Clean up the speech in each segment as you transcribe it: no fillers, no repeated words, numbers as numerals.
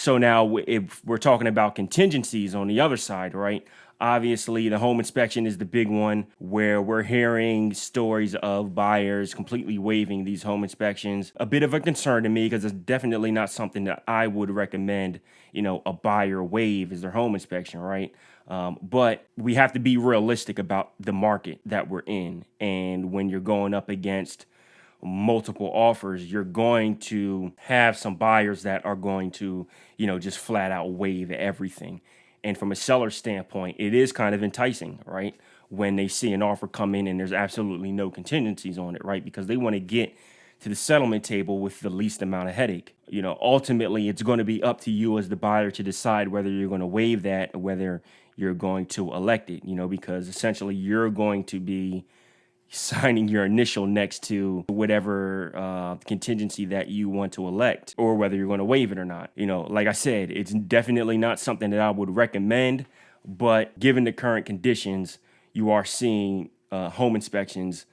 So now if we're talking about contingencies on the other side, right? Obviously, the home inspection is the big one where we're hearing stories of buyers completely waiving these home inspections. A bit of a concern to me because it's definitely not something that I would recommend, a buyer waive is their home inspection, right? But we have to be realistic about the market that we're in. And when you're going up against multiple offers, you're going to have some buyers that are going to, just flat out waive everything. And from a seller standpoint, it is kind of enticing, right? When they see an offer come in and there's absolutely no contingencies on it, right? Because they want to get to the settlement table with the least amount of headache. Ultimately, it's going to be up to you as the buyer to decide whether you're going to waive that or whether you're going to elect it, because essentially you're going to be signing your initial next to whatever contingency that you want to elect, or whether you're going to waive it or not. Like I said, it's definitely not something that I would recommend, but given the current conditions, you are seeing home inspections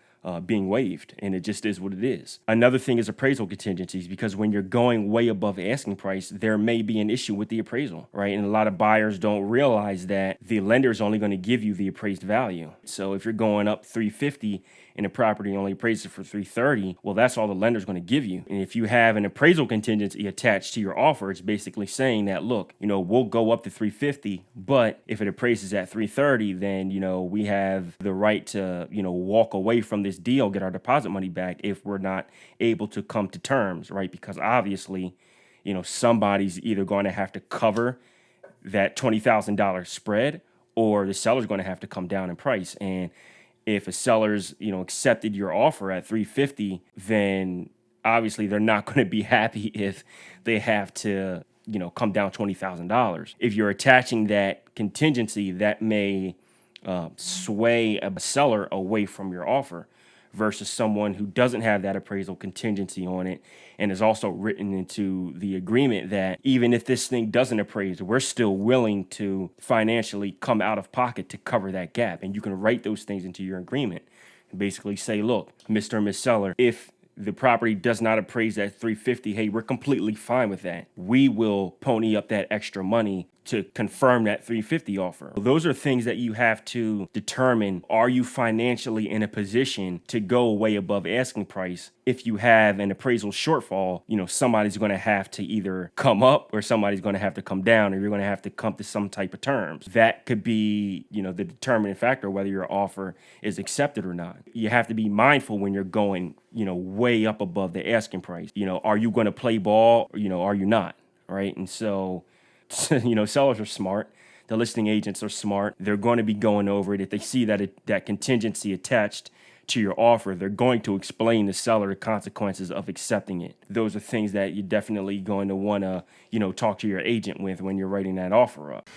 being waived, and it just is what it is. Another thing is appraisal contingencies, because when you're going way above asking price, there may be an issue with the appraisal, right? And a lot of buyers don't realize that the lender is only going to give you the appraised value. So if you're going up $350 and the property only appraises for $330, well, that's all the lender's going to give you. And if you have an appraisal contingency attached to your offer, it's basically saying that, look, we'll go up to $350, but if it appraises at $330, then, we have the right to, walk away from this deal, get our deposit money back if we're not able to come to terms, right? Because obviously, somebody's either going to have to cover that $20,000 spread, or the seller's going to have to come down in price. And if a seller's, accepted your offer at $350, then obviously they're not going to be happy if they have to, come down $20,000. If you're attaching that contingency, that may sway a seller away from your offer versus someone who doesn't have that appraisal contingency on it and is also written into the agreement that even if this thing doesn't appraise, we're still willing to financially come out of pocket to cover that gap. And you can write those things into your agreement and basically say, look, Mr. and Ms. Seller, if the property does not appraise at $350, hey, we're completely fine with that. We will pony up that extra money to confirm that $350 offer. Those are things that you have to determine. Are you financially in a position to go way above asking price? If you have an appraisal shortfall, somebody's going to have to either come up or somebody's going to have to come down, or you're going to have to come to some type of terms. That could be, the determining factor whether your offer is accepted or not. You have to be mindful when you're going, way up above the asking price. Are you going to play ball? Are you not? Right. And so, sellers are smart. The listing agents are smart. They're going to be going over it. If they see that contingency attached to your offer, they're going to explain to the seller the consequences of accepting it. Those are things that you're definitely going to want to, talk to your agent with when you're writing that offer up.